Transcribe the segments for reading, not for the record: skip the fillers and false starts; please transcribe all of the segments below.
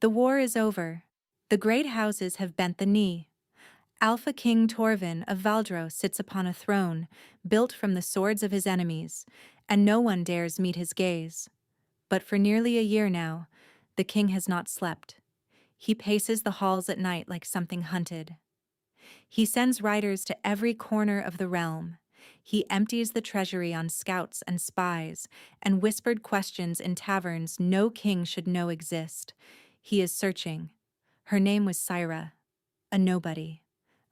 The war is over. The great houses have bent the knee. Alpha King Torven of Valdro sits upon a throne, built from the swords of his enemies, and no one dares meet his gaze. But for nearly a year now, the king has not slept. He paces the halls at night like something hunted. He sends riders to every corner of the realm. He empties the treasury on scouts and spies, and whispered questions in taverns no king should know exist. He is searching. Her name was Cyra, a nobody.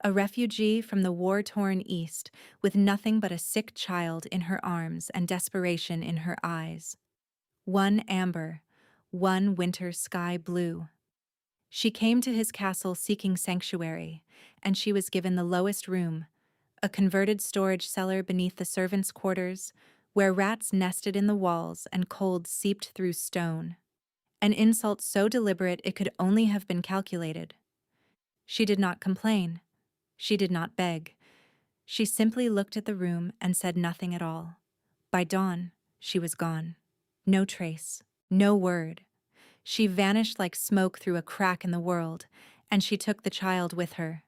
A refugee from the war-torn East, with nothing but a sick child in her arms and desperation in her eyes. One amber, one winter sky blue. She came to his castle seeking sanctuary, and she was given the lowest room, a converted storage cellar beneath the servants' quarters, where rats nested in the walls and cold seeped through stone. An insult so deliberate it could only have been calculated. She did not complain. She did not beg. She simply looked at the room and said nothing at all. By dawn, she was gone. No trace, no word. She vanished like smoke through a crack in the world, and she took the child with her.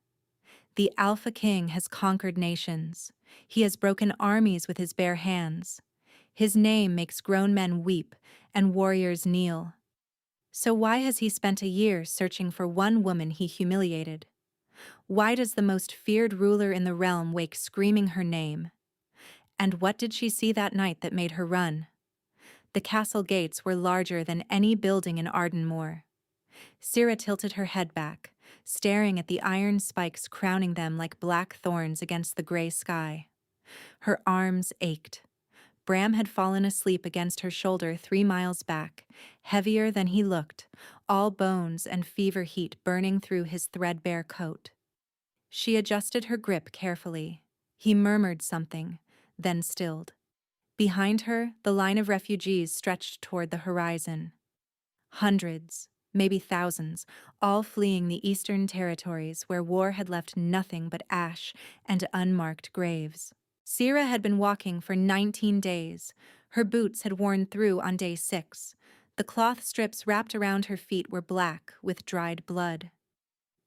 The Alpha King has conquered nations. He has broken armies with his bare hands. His name makes grown men weep and warriors kneel. So why has he spent a year searching for one woman he humiliated? Why does the most feared ruler in the realm wake screaming her name? And what did she see that night that made her run? The castle gates were larger than any building in Ardenmore. Cyra tilted her head back, staring at the iron spikes crowning them like black thorns against the gray sky. Her arms ached. Bram had fallen asleep against her shoulder 3 miles back, heavier than he looked, all bones and fever heat burning through his threadbare coat. She adjusted her grip carefully. He murmured something, then stilled. Behind her, the line of refugees stretched toward the horizon. Hundreds, maybe thousands, all fleeing the eastern territories where war had left nothing but ash and unmarked graves. Cyra had been walking for 19 days. Her boots had worn through on day 6. The cloth strips wrapped around her feet were black with dried blood.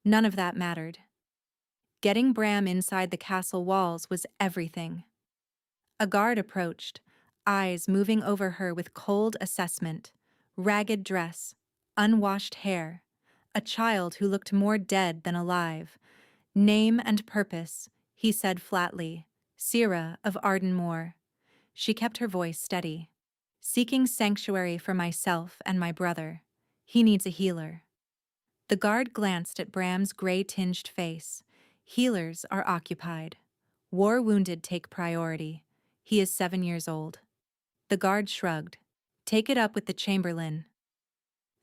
None of that mattered. Getting Bram inside the castle walls was everything. A guard approached, eyes moving over her with cold assessment, ragged dress, unwashed hair, a child who looked more dead than alive. Name and purpose, he said flatly. Cyra of Ardenmore. She kept her voice steady. Seeking sanctuary for myself and my brother. He needs a healer. The guard glanced at Bram's gray-tinged face. Healers are occupied. War-wounded take priority. He is 7 years old. The guard shrugged. Take it up with the chamberlain.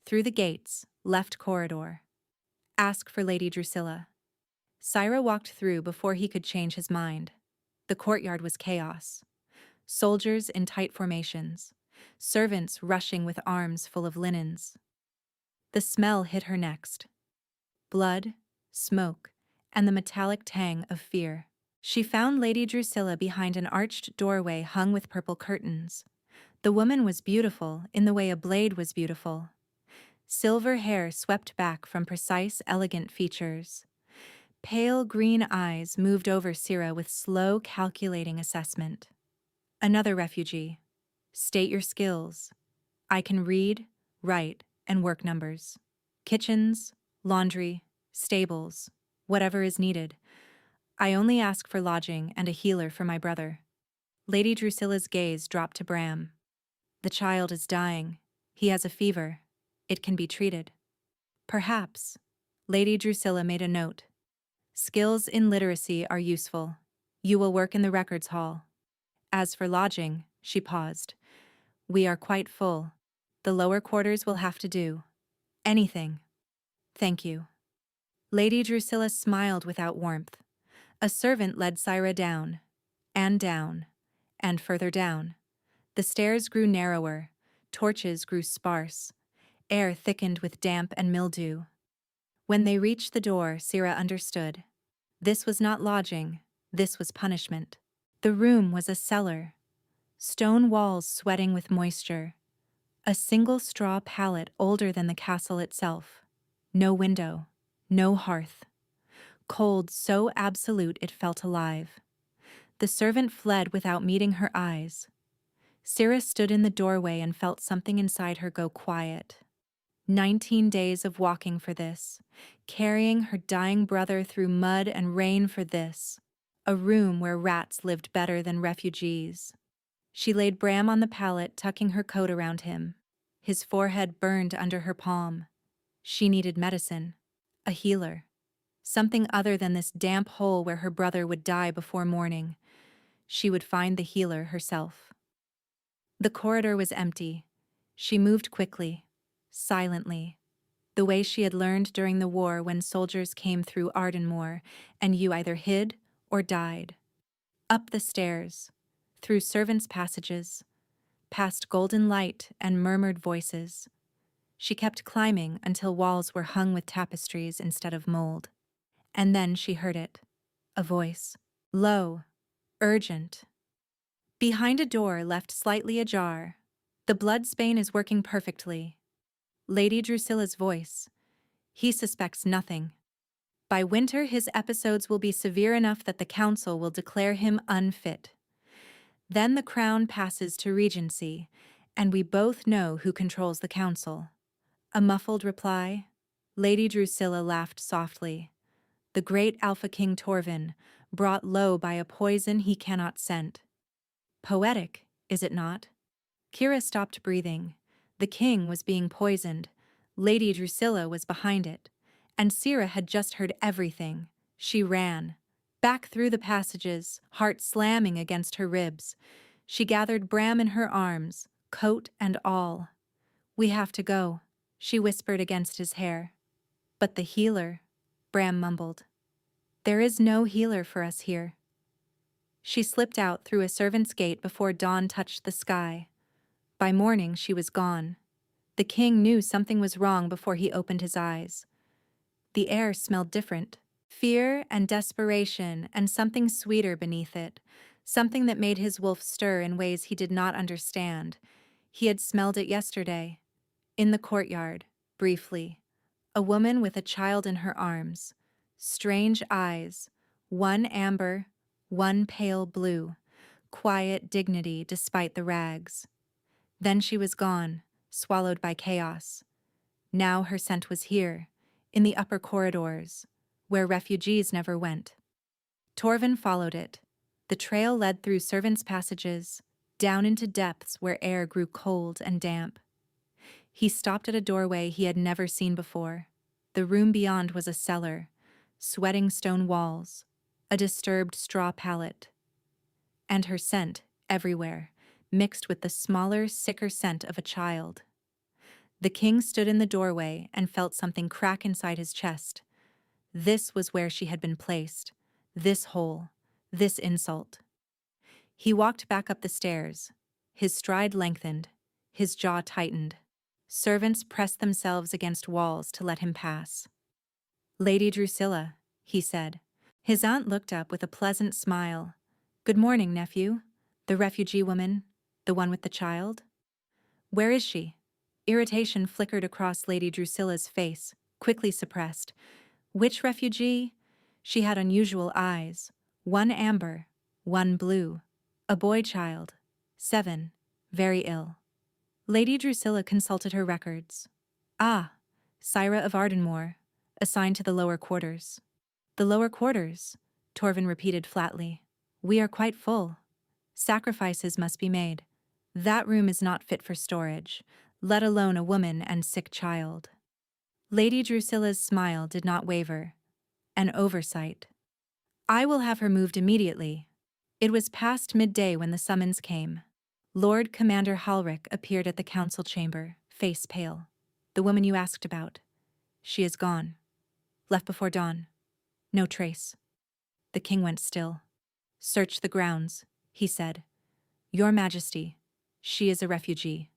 Through the gates, left corridor. Ask for Lady Drusilla. Cyra walked through before he could change his mind. The courtyard was chaos. Soldiers in tight formations. Servants rushing with arms full of linens. The smell hit her next. Blood, smoke, and the metallic tang of fear. She found Lady Drusilla behind an arched doorway hung with purple curtains. The woman was beautiful in the way a blade was beautiful. Silver hair swept back from precise, elegant features. Pale green eyes moved over Cyra with slow, calculating assessment. Another refugee. State your skills. I can read, write, and work numbers. Kitchens, laundry, stables, whatever is needed. I only ask for lodging and a healer for my brother. Lady Drusilla's gaze dropped to Bram. The child is dying. He has a fever. It can be treated. Perhaps. Lady Drusilla made a note. Skills in literacy are useful. You will work in the records hall. As for lodging, she paused. We are quite full. The lower quarters will have to do. Anything. Thank you. Lady Drusilla smiled without warmth. A servant led Cyra down, and further down. The stairs grew narrower, torches grew sparse, air thickened with damp and mildew. When they reached the door, Cyra understood. This was not lodging, this was punishment. The room was a cellar. Stone walls sweating with moisture. A single straw pallet older than the castle itself. No window, no hearth. Cold so absolute it felt alive. The servant fled without meeting her eyes. Cyra stood in the doorway and felt something inside her go quiet. 19 days of walking for this, carrying her dying brother through mud and rain for this, a room where rats lived better than refugees. She laid Bram on the pallet, tucking her coat around him. His forehead burned under her palm. She needed medicine, a healer, something other than this damp hole where her brother would die before morning. She would find the healer herself. The corridor was empty. She moved quickly, silently, the way she had learned during the war when soldiers came through Ardenmore and you either hid or died. Up the stairs, through servants' passages, past golden light and murmured voices. She kept climbing until walls were hung with tapestries instead of mold. And then she heard it. A voice. Low. Urgent. Behind a door left slightly ajar. The blood stain is working perfectly. Lady Drusilla's voice. He suspects nothing. By winter his episodes will be severe enough that the council will declare him unfit. Then the crown passes to regency, and we both know who controls the council. A muffled reply. Lady Drusilla laughed softly. The great Alpha King Torven, brought low by a poison he cannot scent. Poetic, is it not? Cyra stopped breathing. The king was being poisoned. Lady Drusilla was behind it. And Cyra had just heard everything. She ran. Back through the passages, heart slamming against her ribs. She gathered Bram in her arms, coat and all. We have to go, she whispered against his hair. But the healer, Bram mumbled. There is no healer for us here. She slipped out through a servant's gate before dawn touched the sky. By morning she was gone. The king knew something was wrong before he opened his eyes. The air smelled different. Fear and desperation and something sweeter beneath it, something that made his wolf stir in ways he did not understand. He had smelled it yesterday. In the courtyard, briefly. A woman with a child in her arms. Strange eyes, one amber, one pale blue. Quiet dignity despite the rags. Then she was gone, swallowed by chaos. Now her scent was here, in the upper corridors, where refugees never went. Torven followed it. The trail led through servants' passages, down into depths where air grew cold and damp. He stopped at a doorway he had never seen before. The room beyond was a cellar, sweating stone walls, a disturbed straw pallet. And her scent, everywhere, mixed with the smaller, sicker scent of a child. The king stood in the doorway and felt something crack inside his chest. This was where she had been placed, this hole, this insult. He walked back up the stairs. His stride lengthened, his jaw tightened. Servants pressed themselves against walls to let him pass. Lady Drusilla, he said. His aunt looked up with a pleasant smile. Good morning, nephew. The refugee woman, the one with the child. Where is she? Irritation flickered across Lady Drusilla's face, quickly suppressed. Which refugee? She had unusual eyes. One amber, one blue. A boy child. 7. Very ill. Lady Drusilla consulted her records. Ah, Cyra of Ardenmore, assigned to the lower quarters. The lower quarters, Torven repeated flatly. We are quite full. Sacrifices must be made. That room is not fit for storage, let alone a woman and sick child. Lady Drusilla's smile did not waver. An oversight. I will have her moved immediately. It was past midday when the summons came. Lord Commander Halric appeared at the council chamber, face pale. The woman you asked about. She is gone. Left before dawn. No trace. The king went still. Search the grounds, he said. Your Majesty, she is a refugee.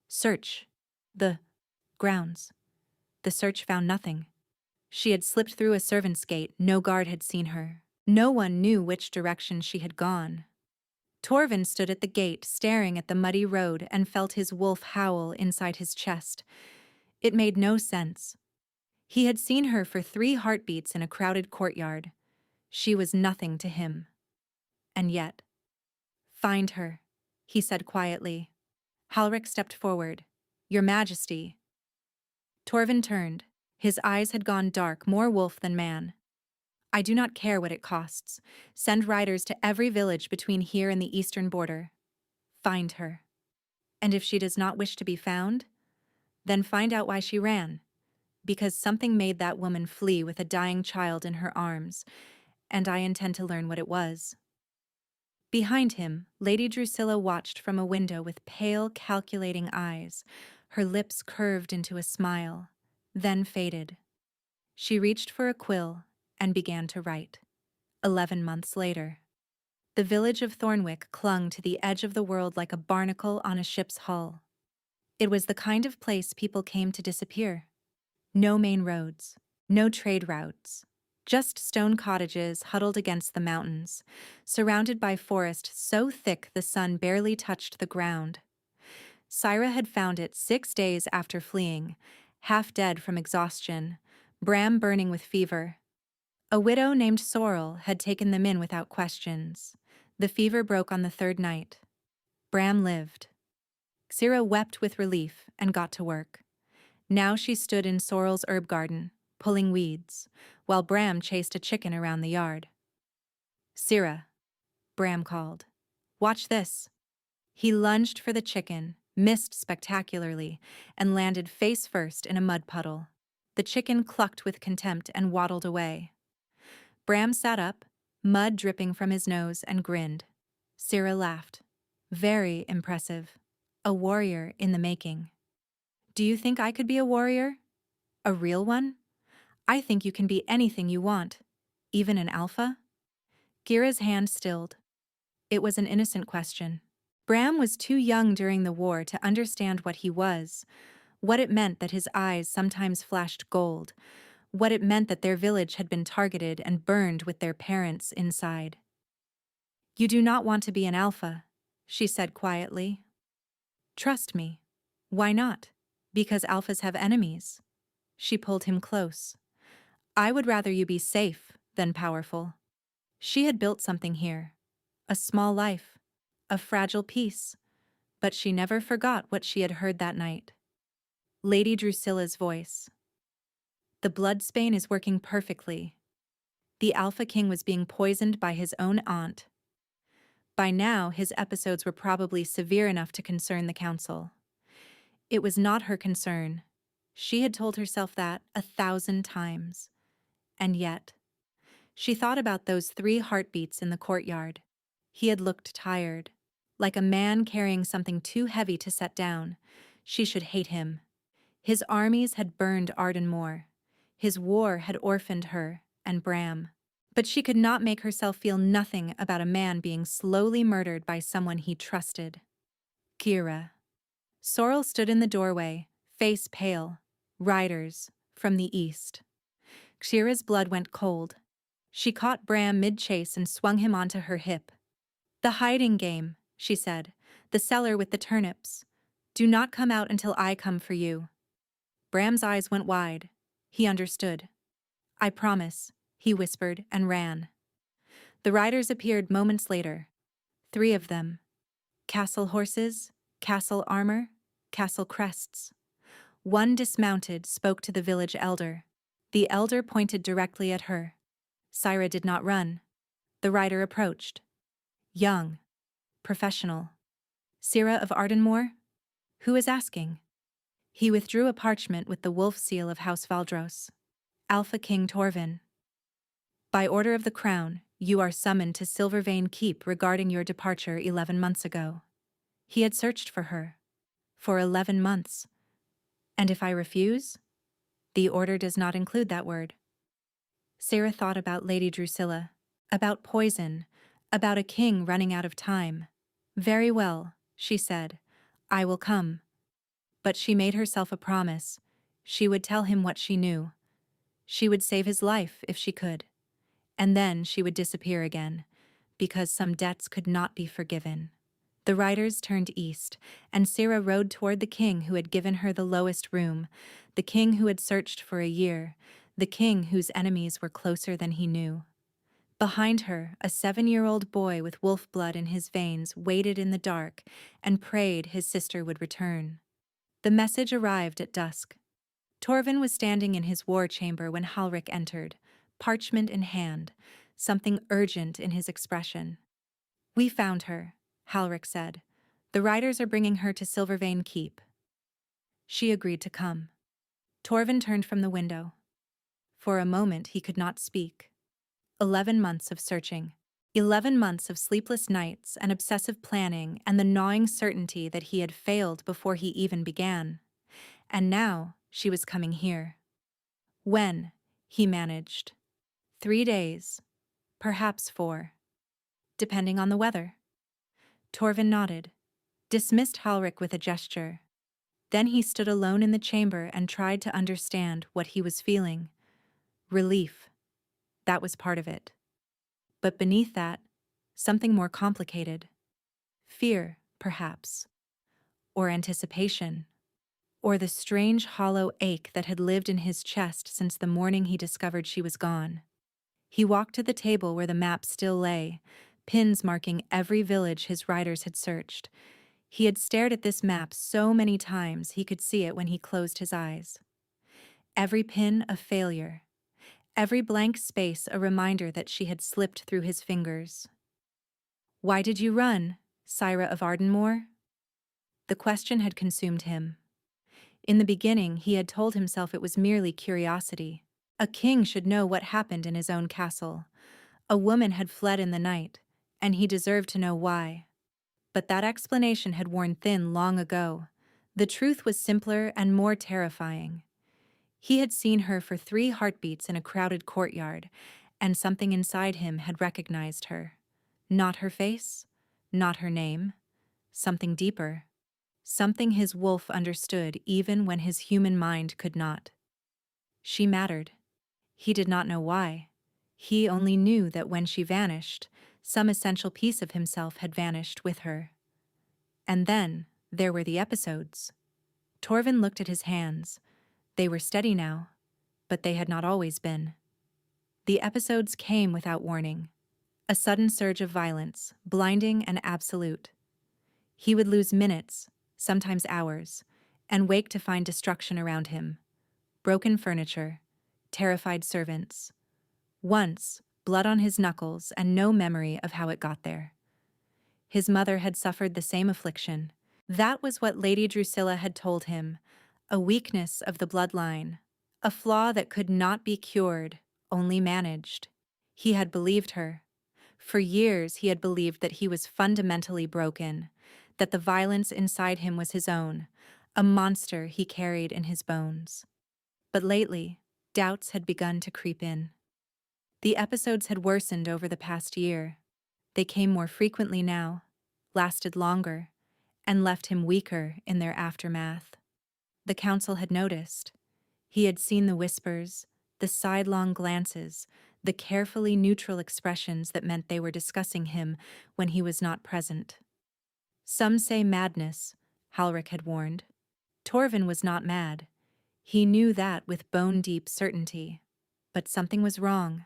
Search. The grounds. The search found nothing. She had slipped through a servant's gate, no guard had seen her. No one knew which direction she had gone. Torven stood at the gate, staring at the muddy road, and felt his wolf howl inside his chest. It made no sense. He had seen her for 3 heartbeats in a crowded courtyard. She was nothing to him. And yet, "Find her," he said quietly. Halric stepped forward. "Your Majesty." Torven turned. His eyes had gone dark, more wolf than man. "I do not care what it costs. Send riders to every village between here and the eastern border. Find her. And if she does not wish to be found, then find out why she ran. Because something made that woman flee with a dying child in her arms, and I intend to learn what it was." Behind him, Lady Drusilla watched from a window with pale, calculating eyes, her lips curved into a smile, then faded. She reached for a quill and began to write. 11 months later. The village of Thornwick clung to the edge of the world like a barnacle on a ship's hull. It was the kind of place people came to disappear. No main roads, no trade routes, just stone cottages huddled against the mountains, surrounded by forest so thick the sun barely touched the ground. Cyra had found it 6 days after fleeing, half dead from exhaustion, Bram burning with fever. A widow named Sorrel had taken them in without questions. The fever broke on the 3rd night. Bram lived. Cyra wept with relief and got to work. Now she stood in Sorrel's herb garden, pulling weeds, while Bram chased a chicken around the yard. "Cyra," Bram called. "Watch this." He lunged for the chicken, missed spectacularly, and landed face first in a mud puddle. The chicken clucked with contempt and waddled away. Bram sat up, mud dripping from his nose, and grinned. Cyra laughed. "Very impressive. A warrior in the making." "Do you think I could be a warrior? A real one? I think you can be anything you want, even an alpha?" Gira's hand stilled. It was an innocent question. Bram was too young during the war to understand what he was, what it meant that his eyes sometimes flashed gold, what it meant that their village had been targeted and burned with their parents inside. "You do not want to be an alpha," she said quietly. "Trust me." "Why not?" "Because alphas have enemies." She pulled him close. "I would rather you be safe than powerful." She had built something here. A small life. A fragile peace. But she never forgot what she had heard that night. Lady Drusilla's voice. "The bloodspain is working perfectly." The Alpha King was being poisoned by his own aunt. By now, his episodes were probably severe enough to concern the council. It was not her concern. She had told herself that 1,000 times. And yet, she thought about those 3 heartbeats in the courtyard. He had looked tired, like a man carrying something too heavy to set down. She should hate him. His armies had burned Ardenmore. His war had orphaned her and Bram. But she could not make herself feel nothing about a man being slowly murdered by someone he trusted. Cyra. Sorrel stood in the doorway, face pale. Riders, from the east. Cyra's blood went cold. She caught Bram mid-chase and swung him onto her hip. "The hiding game," she said. "The cellar with the turnips. Do not come out until I come for you." Bram's eyes went wide. He understood. "I promise," he whispered and ran. The riders appeared moments later. 3 of them. Castle horses, castle armor, castle crests. One dismounted, spoke to the village elder. The elder pointed directly at her. Cyra did not run. The rider approached. Young. Professional. "Cyra of Ardenmore? Who is asking?" He withdrew a parchment with the wolf seal of House Valdros. "Alpha King Torven. By order of the crown, you are summoned to Silvervein Keep regarding your departure 11 months ago." He had searched for her. For 11 months. "And if I refuse?" "The order does not include that word." Cyra thought about Lady Drusilla, about poison, about a king running out of time. "Very well," she said. "I will come." But she made herself a promise. She would tell him what she knew. She would save his life if she could. And then she would disappear again, because some debts could not be forgiven. The riders turned east, and Cyra rode toward the king who had given her the lowest room, the king who had searched for a year, the king whose enemies were closer than he knew. Behind her, a 7-year-old boy with wolf blood in his veins waited in the dark and prayed his sister would return. The message arrived at dusk. Torven was standing in his war chamber when Halric entered, parchment in hand, something urgent in his expression. "We found her," Halric said. "The riders are bringing her to Silvervein Keep." She agreed to come. Torven turned from the window. For a moment he could not speak. 11 months of searching. 11 months of sleepless nights and obsessive planning and the gnawing certainty that he had failed before he even began. And now she was coming here. When? He managed. 3 days. Perhaps 4. Depending on the weather. Torven nodded, dismissed Halric with a gesture. Then he stood alone in the chamber and tried to understand what he was feeling. Relief. That was part of it. But beneath that, something more complicated. Fear, perhaps. Or anticipation. Or the strange hollow ache that had lived in his chest since the morning he discovered she was gone. He walked to the table where the map still lay, pins marking every village his riders had searched. He had stared at this map so many times he could see it when he closed his eyes. Every pin a failure. Every blank space a reminder that she had slipped through his fingers. "Why did you run, Cyra of Ardenmore?" The question had consumed him. In the beginning, he had told himself it was merely curiosity. A king should know what happened in his own castle. A woman had fled in the night, and he deserved to know why. But that explanation had worn thin long ago. The truth was simpler and more terrifying. He had seen her for 3 heartbeats in a crowded courtyard, and something inside him had recognized her. Not her face, not her name. Something deeper. Something his wolf understood even when his human mind could not. She mattered. He did not know why. He only knew that when she vanished, some essential piece of himself had vanished with her. And then, there were the episodes. Torven looked at his hands. They were steady now, but they had not always been. The episodes came without warning. A sudden surge of violence, blinding and absolute. He would lose minutes, sometimes hours, and wake to find destruction around him. Broken furniture, terrified servants. Once, blood on his knuckles and no memory of how it got there. His mother had suffered the same affliction. That was what Lady Drusilla had told him, a weakness of the bloodline, a flaw that could not be cured, only managed. He had believed her. For years he had believed that he was fundamentally broken, that the violence inside him was his own, a monster he carried in his bones. But lately, doubts had begun to creep in. The episodes had worsened over the past year. They came more frequently now, lasted longer, and left him weaker in their aftermath. The council had noticed. He had seen the whispers, the sidelong glances, the carefully neutral expressions that meant they were discussing him when he was not present. "Some say madness," Halric had warned. Torven was not mad. He knew that with bone-deep certainty. But something was wrong.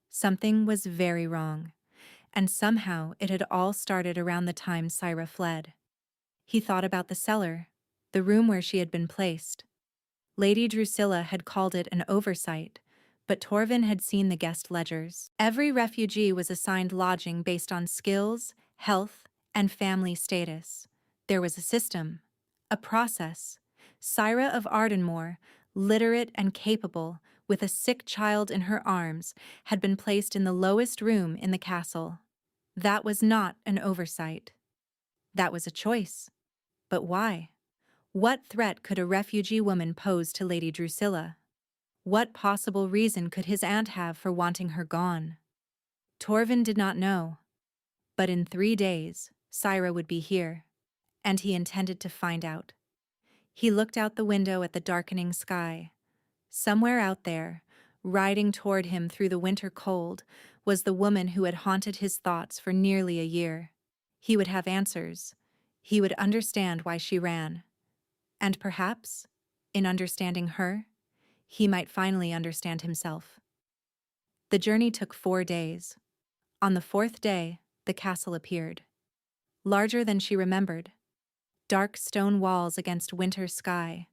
Something was very wrong. And somehow it had all started around the time Cyra fled. He thought about the cellar, the room where she had been placed. Lady Drusilla had called it an oversight, but Torven had seen the guest ledgers. Every refugee was assigned lodging based on skills, health, and family status. There was a system, a process. Cyra of Ardenmore, literate and capable, with a sick child in her arms, had been placed in the lowest room in the castle. That was not an oversight. That was a choice. But why? What threat could a refugee woman pose to Lady Drusilla? What possible reason could his aunt have for wanting her gone? Torven did not know. But in 3 days, Cyra would be here, and he intended to find out. He looked out the window at the darkening sky. Somewhere out there, riding toward him through the winter cold, was the woman who had haunted his thoughts for nearly a year. He would have answers. He would understand why she ran. And perhaps, in understanding her, he might finally understand himself. The journey took 4 days. On the 4th day, the castle appeared. Larger than she remembered. Dark stone walls against winter sky.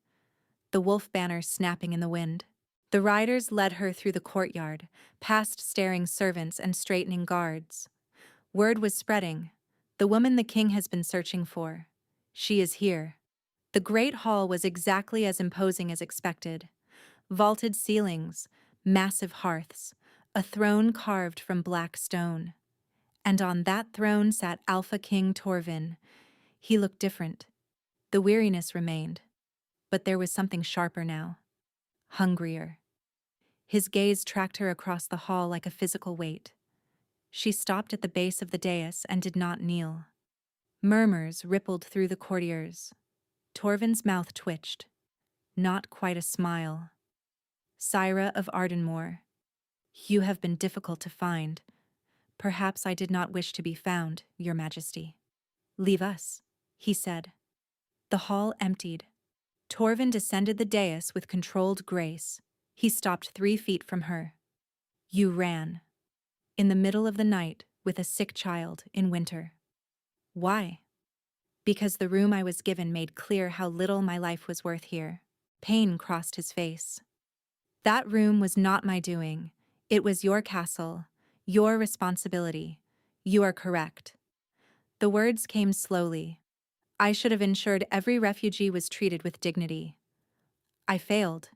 The wolf banner snapping in the wind. The riders led her through the courtyard, past staring servants and straightening guards. Word was spreading. The woman the king has been searching for. She is here. The great hall was exactly as imposing as expected. Vaulted ceilings, massive hearths, a throne carved from black stone. And on that throne sat Alpha King Torven. He looked different. The weariness remained. But there was something sharper now. Hungrier. His gaze tracked her across the hall like a physical weight. She stopped at the base of the dais and did not kneel. Murmurs rippled through the courtiers. Torven's mouth twitched. Not quite a smile. Cyra of Ardenmore. You have been difficult to find. Perhaps I did not wish to be found, Your Majesty. Leave us, he said. The hall emptied. Torven descended the dais with controlled grace. He stopped 3 feet from her. You ran. In the middle of the night, with a sick child, in winter. Why? Because the room I was given made clear how little my life was worth here. Pain crossed his face. That room was not my doing. It was your castle, your responsibility. You are correct. The words came slowly. I should have ensured every refugee was treated with dignity. I failed.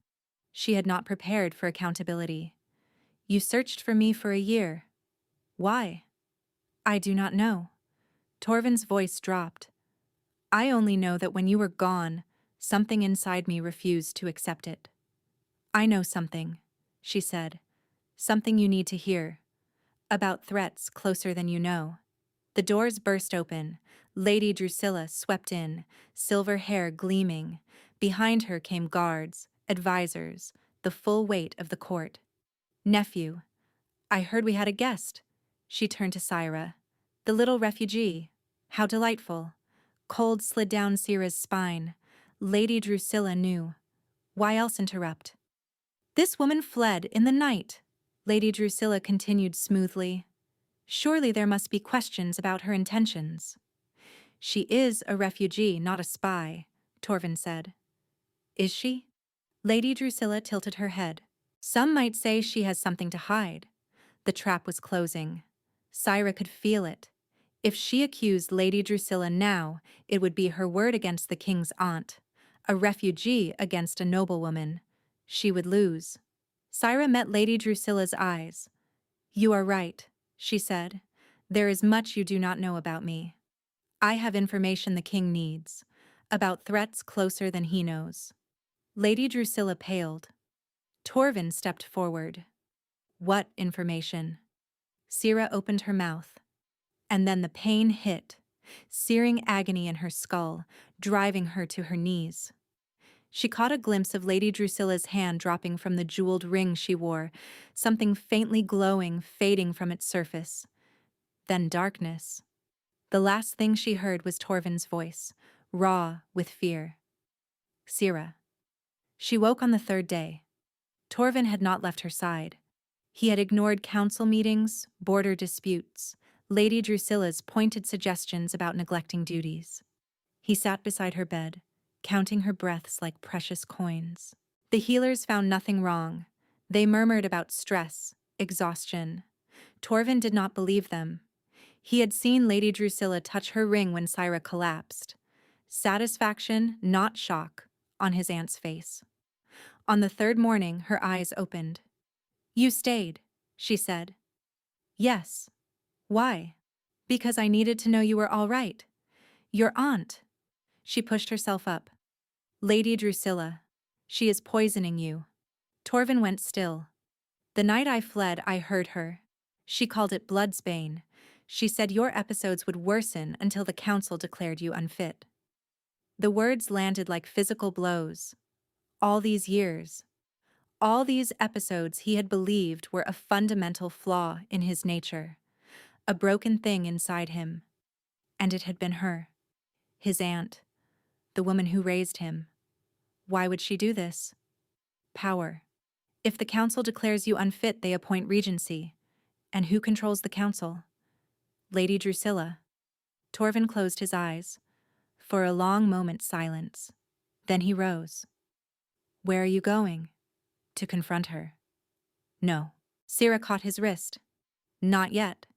She had not prepared for accountability. You searched for me for a year. Why? I do not know. Torven's voice dropped. I only know that when you were gone, something inside me refused to accept it. I know something, she said. Something you need to hear. About threats closer than you know. The doors burst open. Lady Drusilla swept in, silver hair gleaming. Behind her came guards, advisors, the full weight of the court. Nephew, I heard we had a guest. She turned to Cyra. The little refugee. How delightful. Cold slid down Cyra's spine. Lady Drusilla knew. Why else interrupt? This woman fled in the night, Lady Drusilla continued smoothly. Surely there must be questions about her intentions. She is a refugee, not a spy, Torven said. Is she? Lady Drusilla tilted her head. Some might say she has something to hide. The trap was closing. Cyra could feel it. If she accused Lady Drusilla now, it would be her word against the king's aunt. A refugee against a noblewoman. She would lose. Cyra met Lady Drusilla's eyes. You are right, she said. There is much you do not know about me. I have information the king needs, about threats closer than he knows. Lady Drusilla paled. Torven stepped forward. What information? Cyra opened her mouth. And then the pain hit, searing agony in her skull, driving her to her knees. She caught a glimpse of Lady Drusilla's hand dropping from the jeweled ring she wore, something faintly glowing fading from its surface. Then darkness. The last thing she heard was Torven's voice, raw with fear. Cyra. She woke on the 3rd day. Torven had not left her side. He had ignored council meetings, border disputes, Lady Drusilla's pointed suggestions about neglecting duties. He sat beside her bed, counting her breaths like precious coins. The healers found nothing wrong. They murmured about stress, exhaustion. Torven did not believe them. He had seen Lady Drusilla touch her ring when Cyra collapsed. Satisfaction, not shock, on his aunt's face. On the 3rd morning, her eyes opened. You stayed, she said. Yes. Why? Because I needed to know you were all right. Your aunt. She pushed herself up. Lady Drusilla. She is poisoning you. Torven went still. The night I fled, I heard her. She called it bloodsbane. She said your episodes would worsen until the council declared you unfit. The words landed like physical blows. All these years. All these episodes he had believed were a fundamental flaw in his nature, a broken thing inside him. And it had been her, his aunt, the woman who raised him. Why would she do this? Power. If the council declares you unfit, they appoint regency. And who controls the council? Lady Drusilla. Torven closed his eyes. For a long moment, silence. Then he rose. Where are you going? To confront her. No. Cyra caught his wrist. Not yet.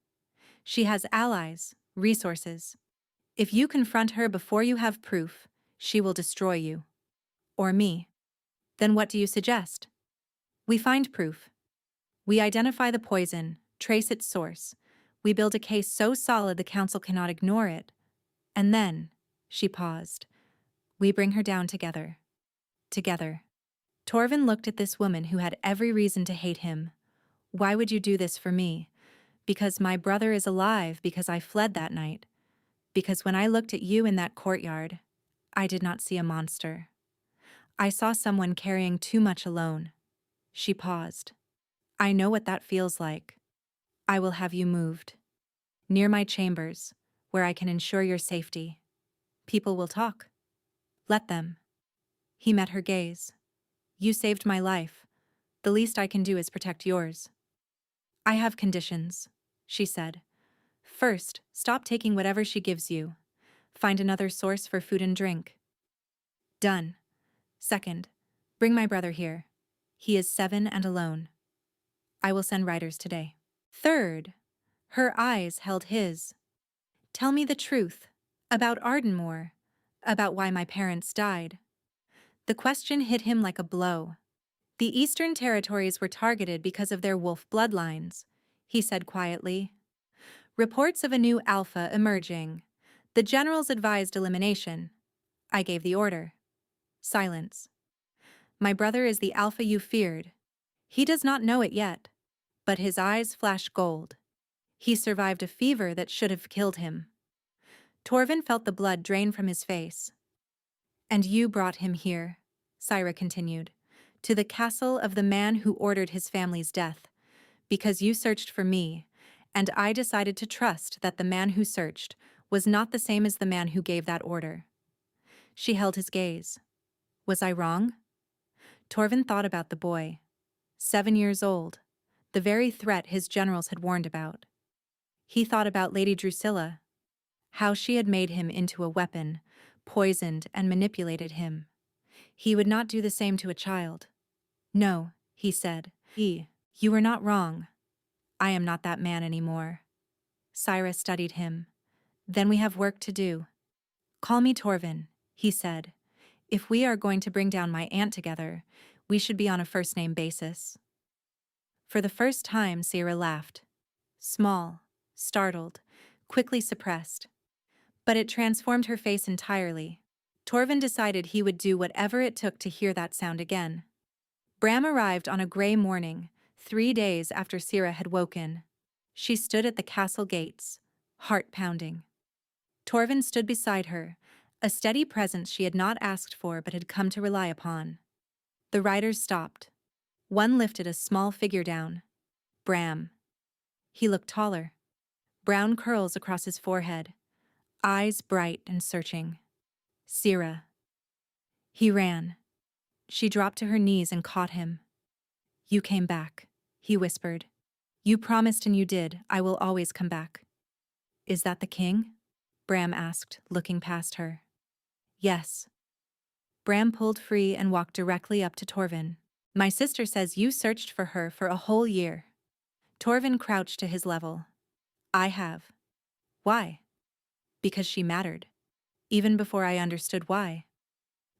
She has allies, resources. If you confront her before you have proof, she will destroy you. Or me. Then what do you suggest? We find proof. We identify the poison, trace its source. We build a case so solid the council cannot ignore it. And then, she paused, we bring her down together. Together. Torven looked at this woman who had every reason to hate him. Why would you do this for me? Because my brother is alive, because I fled that night. Because when I looked at you in that courtyard, I did not see a monster. I saw someone carrying too much alone. She paused. I know what that feels like. I will have you moved. Near my chambers, where I can ensure your safety. People will talk. Let them. He met her gaze. You saved my life. The least I can do is protect yours. I have conditions, she said. First, stop taking whatever she gives you. Find another source for food and drink. Done. Second, bring my brother here. He is 7 and alone. I will send riders today. Third, her eyes held his. Tell me the truth. About Ardenmore. About why my parents died. The question hit him like a blow. The Eastern Territories were targeted because of their wolf bloodlines, he said quietly. Reports of a new alpha emerging. The generals advised elimination. I gave the order. Silence. My brother is the alpha you feared. He does not know it yet, but his eyes flash gold. He survived a fever that should have killed him. Torven felt the blood drain from his face. And you brought him here, Cyra continued, to the castle of the man who ordered his family's death, because you searched for me, and I decided to trust that the man who searched was not the same as the man who gave that order. She held his gaze. Was I wrong? Torven thought about the boy. 7 years old, the very threat his generals had warned about. He thought about Lady Drusilla, how she had made him into a weapon, poisoned and manipulated him. He would not do the same to a child. No, he said. You were not wrong. I am not that man anymore. Cyra studied him. Then we have work to do. Call me Torven, he said. If we are going to bring down my aunt together, we should be on a first-name basis. For the first time, Cyra laughed. Small, startled, quickly suppressed. But it transformed her face entirely. Torven decided he would do whatever it took to hear that sound again. Bram arrived on a gray morning, 3 days after Cyra had woken. She stood at the castle gates, heart pounding. Torven stood beside her, a steady presence she had not asked for but had come to rely upon. The riders stopped. One lifted a small figure down. Bram. He looked taller. Brown curls across his forehead, eyes bright and searching. Cyra. He ran. She dropped to her knees and caught him. You came back, he whispered. You promised and you did. I will always come back. Is that the king? Bram asked, looking past her. Yes. Bram pulled free and walked directly up to Torven. My sister says you searched for her for a whole year. Torven crouched to his level. I have. Why? Because she mattered. Even before I understood why.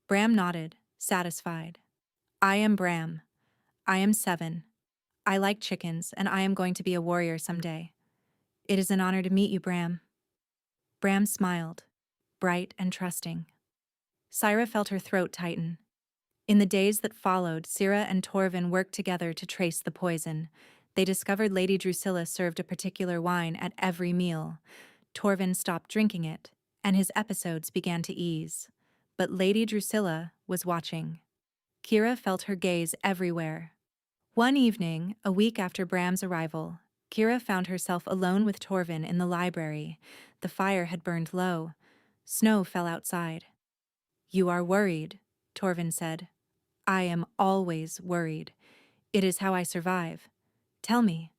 Bram nodded, satisfied. I am Bram. I am 7. I like chickens, and I am going to be a warrior someday. It is an honor to meet you, Bram. Bram smiled, bright and trusting. Cyra felt her throat tighten. In the days that followed, Cyra and Torven worked together to trace the poison. They discovered Lady Drusilla served a particular wine at every meal. Torven stopped drinking it, and his episodes began to ease. But Lady Drusilla was watching. Cyra felt her gaze everywhere. One evening, a week after Bram's arrival, Cyra found herself alone with Torven in the library. The fire had burned low. Snow fell outside. "You are worried," Torven said. "I am always worried. It is how I survive. Tell me.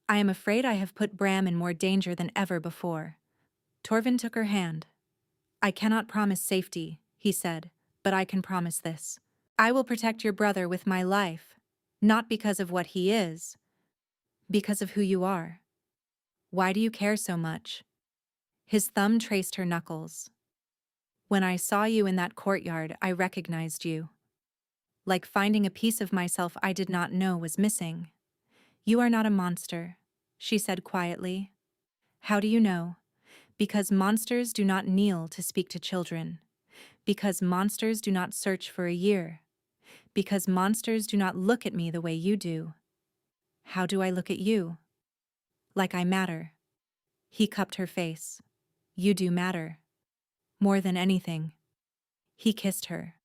I am afraid I have put Bram in more danger than ever before." Torven took her hand. "I cannot promise safety," he said, "but I can promise this. I will protect your brother with my life, not because of what he is, because of who you are. Why do you care so much?" His thumb traced her knuckles. "When I saw you in that courtyard, I recognized you. Like finding a piece of myself I did not know was missing. You are not a monster," she said quietly. "How do you know? Because monsters do not kneel to speak to children. Because monsters do not search for a year. Because monsters do not look at me the way you do." "How do I look at you?" "Like I matter." He cupped her face. "You do matter. More than anything." He kissed her.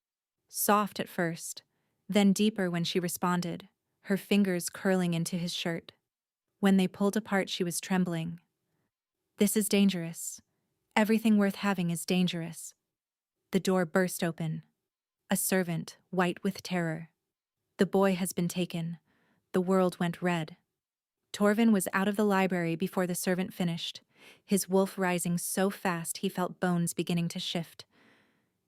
Soft at first, then deeper when she responded, her fingers curling into his shirt. When they pulled apart, she was trembling. "This is dangerous. Everything worth having is dangerous." The door burst open. A servant, white with terror. "The boy has been taken." The world went red. Torven was out of the library before the servant finished, his wolf rising so fast he felt bones beginning to shift.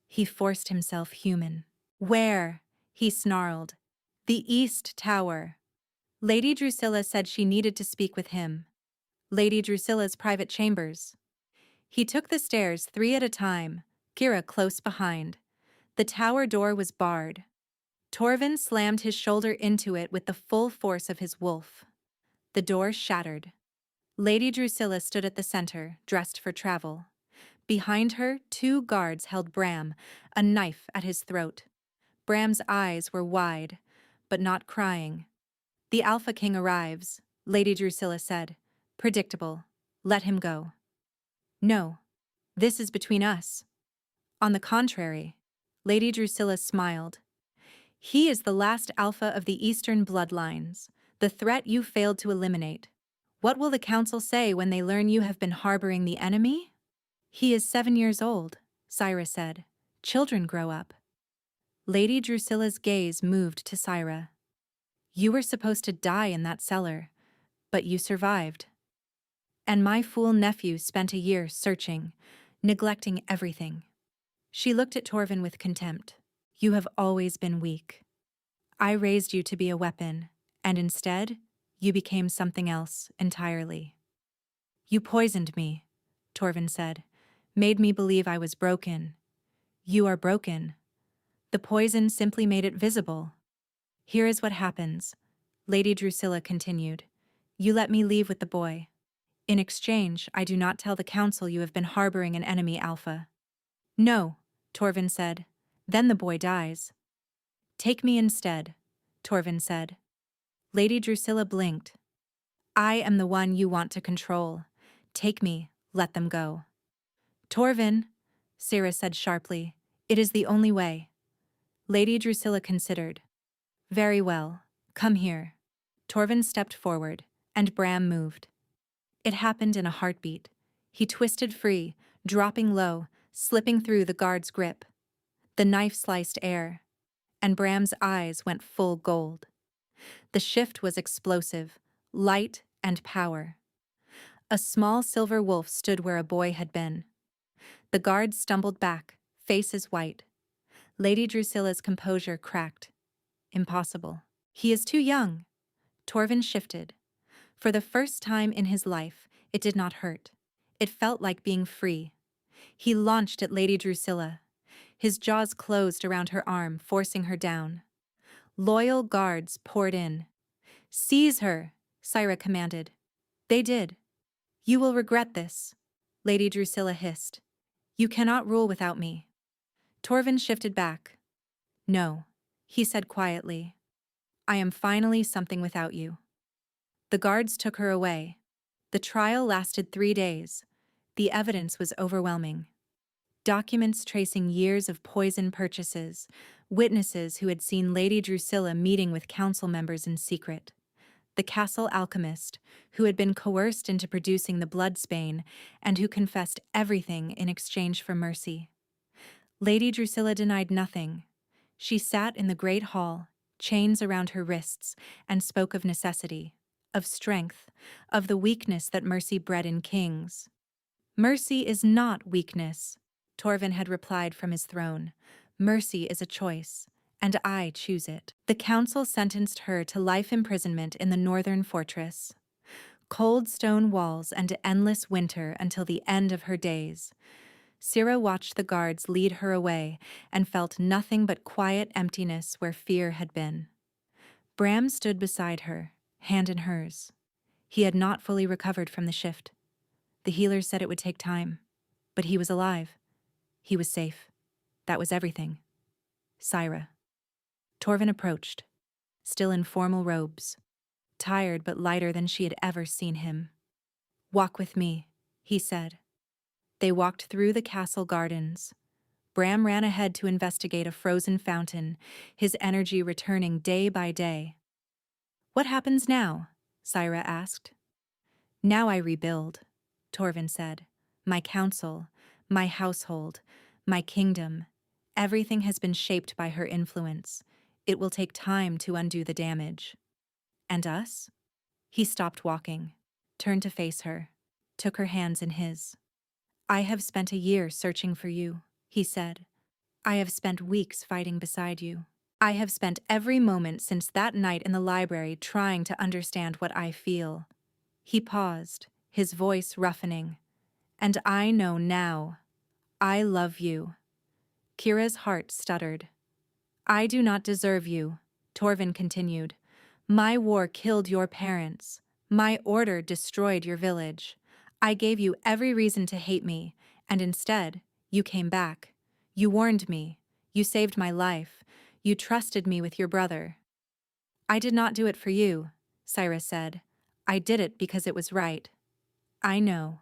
He forced himself human. "Where?" he snarled. "The East Tower." Lady Drusilla said she needed to speak with him. Lady Drusilla's private chambers. He took the stairs 3 at a time, Cyra close behind. The tower door was barred. Torven slammed his shoulder into it with the full force of his wolf. The door shattered. Lady Drusilla stood at the center, dressed for travel. Behind her, 2 guards held Bram, a knife at his throat. Bram's eyes were wide, but not crying. "The Alpha King arrives," Lady Drusilla said. "Predictable. Let him go." "No. This is between us." "On the contrary," Lady Drusilla smiled. "He is the last Alpha of the Eastern bloodlines, the threat you failed to eliminate. What will the Council say when they learn you have been harboring the enemy?" "He is 7 years old," Cyra said. "Children grow up." Lady Drusilla's gaze moved to Cyra. "You were supposed to die in that cellar, but you survived. And my fool nephew spent a year searching, neglecting everything." She looked at Torven with contempt. "You have always been weak. I raised you to be a weapon, and instead, you became something else entirely." "You poisoned me," Torven said. "Made me believe I was broken. You are broken. The poison simply made it visible." "Here is what happens," Lady Drusilla continued. "You let me leave with the boy. In exchange, I do not tell the Council you have been harboring an enemy Alpha." "No," Torven said. "Then the boy dies." "Take me instead," Torven said. Lady Drusilla blinked. "I am the one you want to control. Take me, let them go." "Torven," Cyra said sharply, "it is the only way." Lady Drusilla considered. "Very well, come here." Torven stepped forward, and Bram moved. It happened in a heartbeat. He twisted free, dropping low, slipping through the guard's grip. The knife sliced air, and Bram's eyes went full gold. The shift was explosive, light and power. A small silver wolf stood where a boy had been. The guards stumbled back, faces white. Lady Drusilla's composure cracked. "Impossible. He is too young." Torven shifted. For the first time in his life, it did not hurt. It felt like being free. He launched at Lady Drusilla. His jaws closed around her arm, forcing her down. Loyal guards poured in. "Seize her," Cyra commanded. They did. "You will regret this," Lady Drusilla hissed. "You cannot rule without me." Torven shifted back. "No," he said quietly. "I am finally something without you." The guards took her away. The trial lasted 3 days. The evidence was overwhelming. Documents tracing years of poison purchases, witnesses who had seen Lady Drusilla meeting with council members in secret, the castle alchemist, who had been coerced into producing the bloodspain and who confessed everything in exchange for mercy. Lady Drusilla denied nothing. She sat in the great hall, chains around her wrists, and spoke of necessity, of strength, of the weakness that mercy bred in kings. "Mercy is not weakness," Torven had replied from his throne. "Mercy is a choice, and I choose it." The council sentenced her to life imprisonment in the northern fortress. Cold stone walls and endless winter until the end of her days. Cyra watched the guards lead her away and felt nothing but quiet emptiness where fear had been. Bram stood beside her, hand in hers. He had not fully recovered from the shift. The healers said it would take time, but he was alive. He was safe. That was everything. Cyra. Torven approached, still in formal robes, tired but lighter than she had ever seen him. "Walk with me," he said. They walked through the castle gardens. Bram ran ahead to investigate a frozen fountain, his energy returning day by day. "What happens now?" Cyra asked. "Now I rebuild," Torven said. "My council, my household, my kingdom. Everything has been shaped by her influence. It will take time to undo the damage." "And us?" He stopped walking, turned to face her, took her hands in his. "I have spent a year searching for you," he said. "I have spent weeks fighting beside you. I have spent every moment since that night in the library trying to understand what I feel." He paused, his voice roughening. "And I know now. I love you." Kira's heart stuttered. "I do not deserve you," Torven continued. "My war killed your parents. My order destroyed your village. I gave you every reason to hate me, and instead, you came back. You warned me. You saved my life. You trusted me with your brother." "I did not do it for you," Cyra said. "I did it because it was right." "I know."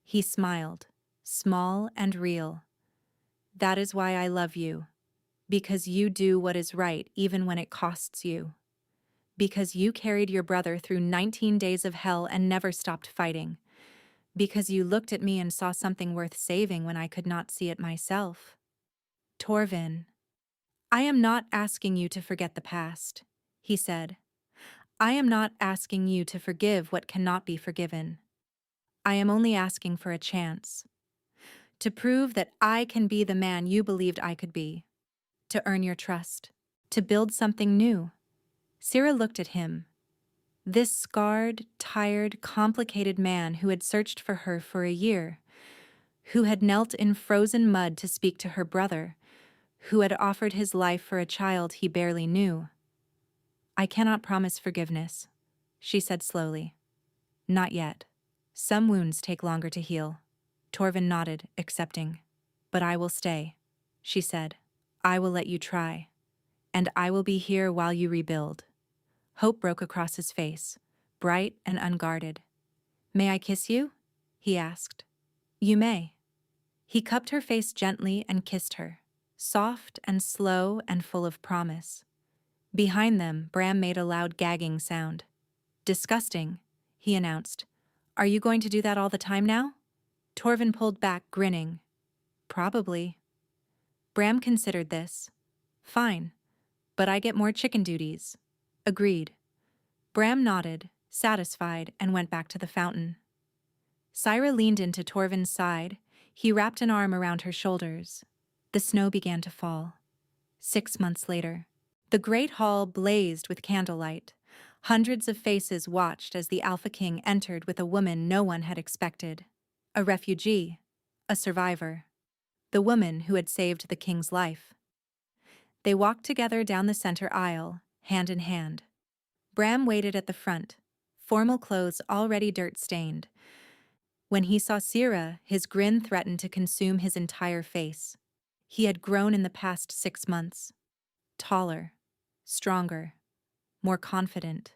He smiled, small and real. "That is why I love you. Because you do what is right even when it costs you. Because you carried your brother through 19 days of hell and never stopped fighting. Because you looked at me and saw something worth saving when I could not see it myself." "Torven, I am not asking you to forget the past," he said. "I am not asking you to forgive what cannot be forgiven. I am only asking for a chance. To prove that I can be the man you believed I could be. To earn your trust. To build something new." Cyra looked at him. This scarred, tired, complicated man who had searched for her for a year, who had knelt in frozen mud to speak to her brother, who had offered his life for a child he barely knew. "I cannot promise forgiveness," she said slowly. "Not yet. Some wounds take longer to heal." Torven nodded, accepting. "But I will stay," she said. "I will let you try. And I will be here while you rebuild." Hope broke across his face, bright and unguarded. "May I kiss you?" he asked. "You may." He cupped her face gently and kissed her, soft and slow and full of promise. Behind them, Bram made a loud gagging sound. "Disgusting," he announced. "Are you going to do that all the time now?" Torven pulled back, grinning. "Probably." Bram considered this. "Fine, but I get more chicken duties." "Agreed." Bram nodded, satisfied, and went back to the fountain. Cyra leaned into Torven's side. He wrapped an arm around her shoulders. The snow began to fall. 6 months later. The great hall blazed with candlelight. Hundreds of faces watched as the Alpha King entered with a woman no one had expected. A refugee. A survivor. The woman who had saved the king's life. They walked together down the center aisle, hand in hand. Bram waited at the front, formal clothes already dirt-stained. When he saw Cyra, his grin threatened to consume his entire face. He had grown in the past 6 months. Taller, stronger, more confident.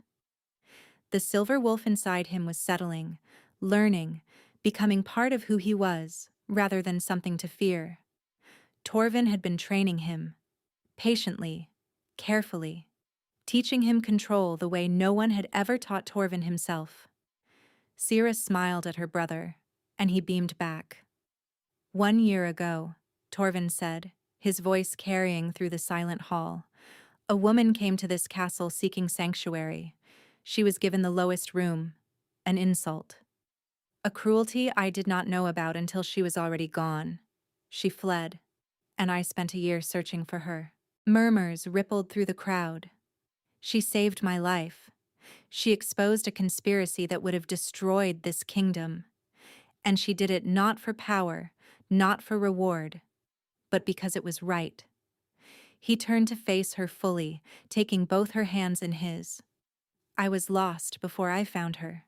The silver wolf inside him was settling, learning, becoming part of who he was, rather than something to fear. Torven had been training him, patiently, carefully, teaching him control the way no one had ever taught Torven himself. Cyra smiled at her brother, and he beamed back. 1 year ago, Torven said, his voice carrying through the silent hall, a woman came to this castle seeking sanctuary. She was given the lowest room, an insult. A cruelty I did not know about until she was already gone. She fled, and I spent a year searching for her. Murmurs rippled through the crowd. She saved my life. She exposed a conspiracy that would have destroyed this kingdom. And she did it not for power, not for reward, but because it was right. He turned to face her fully, taking both her hands in his. I was lost before I found her,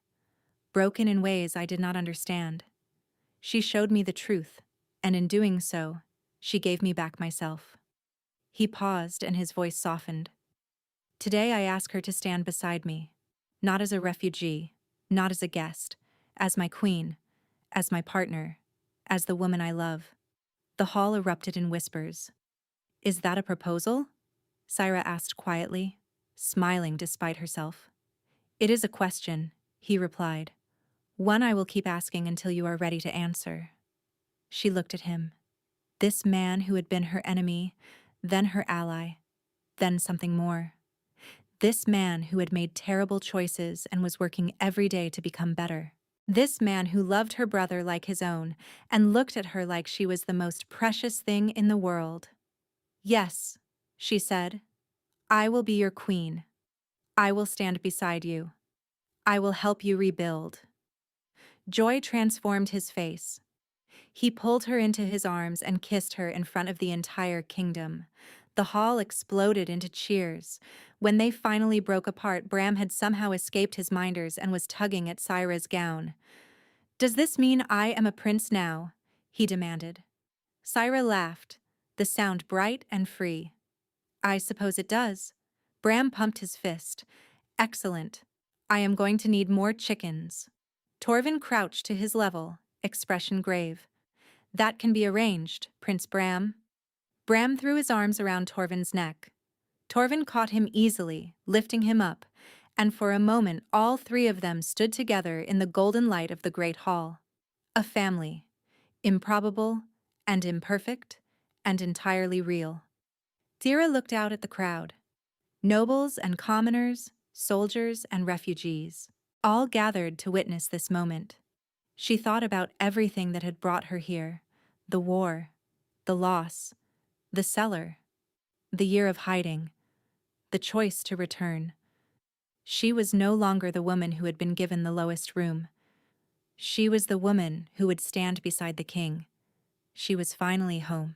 broken in ways I did not understand. She showed me the truth, and in doing so, she gave me back myself. He paused and his voice softened. Today I ask her to stand beside me, not as a refugee, not as a guest, as my queen, as my partner, as the woman I love. The hall erupted in whispers. Is that a proposal? Cyra asked quietly, smiling despite herself. It is a question, he replied. One I will keep asking until you are ready to answer. She looked at him. This man who had been her enemy, then her ally, then something more. This man who had made terrible choices and was working every day to become better. This man who loved her brother like his own and looked at her like she was the most precious thing in the world. Yes, she said. I will be your queen. I will stand beside you. I will help you rebuild. Joy transformed his face. He pulled her into his arms and kissed her in front of the entire kingdom. The hall exploded into cheers. When they finally broke apart, Bram had somehow escaped his minders and was tugging at Cyra's gown. Does this mean I am a prince now? He demanded. Cyra laughed, the sound bright and free. I suppose it does. Bram pumped his fist. Excellent. I am going to need more chickens. Torven crouched to his level, expression grave. That can be arranged, Prince Bram. Bram threw his arms around Torven's neck. Torven caught him easily, lifting him up, and for a moment all three of them stood together in the golden light of the great hall. A family, improbable and imperfect and entirely real. Cyra looked out at the crowd. Nobles and commoners, soldiers and refugees, all gathered to witness this moment. She thought about everything that had brought her here, the war, the loss, the cellar, the year of hiding, the choice to return. She was no longer the woman who had been given the lowest room. She was the woman who would stand beside the king. She was finally home.